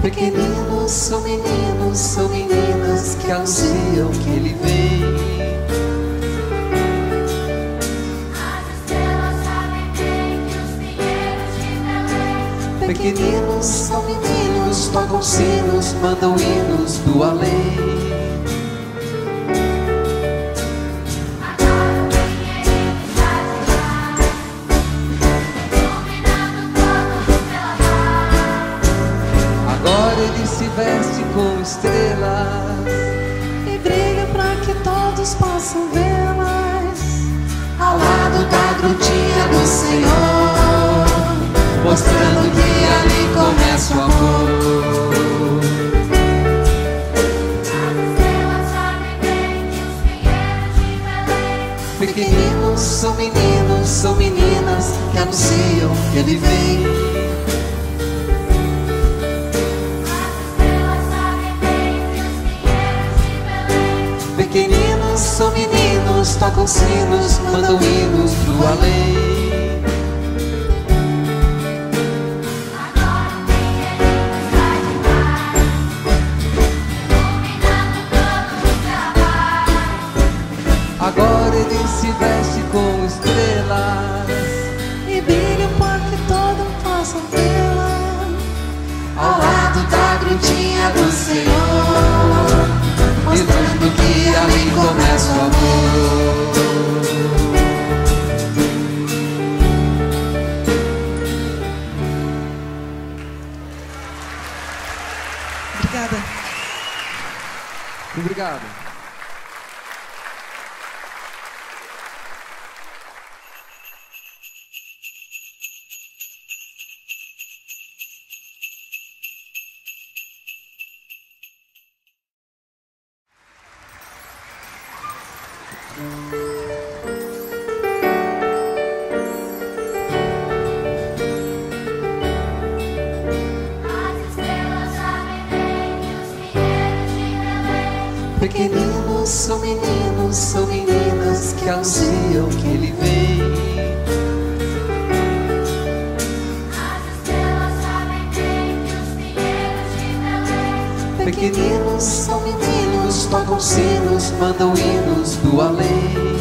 Pequeninos são meninos, são meninas que anunciam que Ele vem. As estrelas sabem bem que os pinheiros de Belém. Pequeninos são meninos, tocam sinos, mandam hinos do além. Ele se veste com estrelas e brilha para que todos possam vê-las, ao lado da grutinha do Senhor, mostrando que ali começa o amor. As estrelas sabem bem que os pinheiros de Belém. Pequeninos são meninos, são meninas que anunciam que Ele vem. Pequeninos são meninos, tocam sinos, mandam hinos do além. Agora o pinheirinho está demais, iluminando todos os carnavais. Agora Ele se veste com estrelas e brilha para que todos possam vê-la, ao lado da grutinha do Senhor, mostrando que ali começa o amor. Obrigada. Obrigado. As estrelas sabem bem que os pinheiros de Belém. Pequeninos são meninos, são meninas que anunciam que Ele vem. As estrelas sabem bem que os pinheiros de Belém. Pequeninos são meninos, tocam sinos, mandam hinos do além.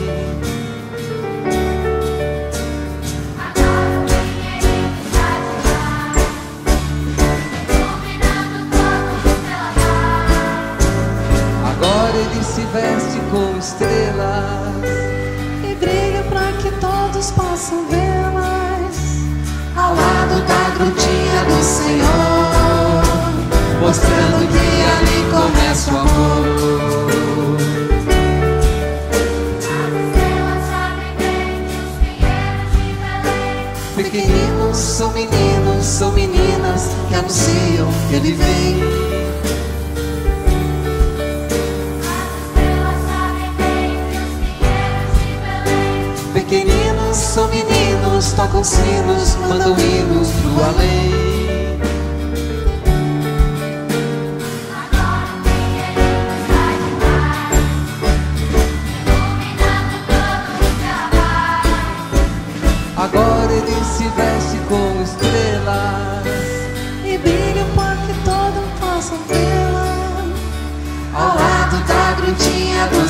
Agora o pinheirinho está demais, iluminando todos os carnavais. Agora Ele se veste com estrelas E brilha para que todos possam vê-las, ao lado da grutinha do Senhor, mostrando que ali começa o amor. As estrelas sabem bem que os pinheiros de Belém. Pequeninos são meninos, são meninas que anunciam que Ele vem. As estrelas sabem bem que os pinheiros de Belém. Pequeninos são meninos, tocam sinos, mandam hinos do além. Agora o pinheirinho está demais, iluminando todos os carnavais. Agora Ele se veste com estrelas e brilha para que todos possam vê-la, ao lado da grutinha do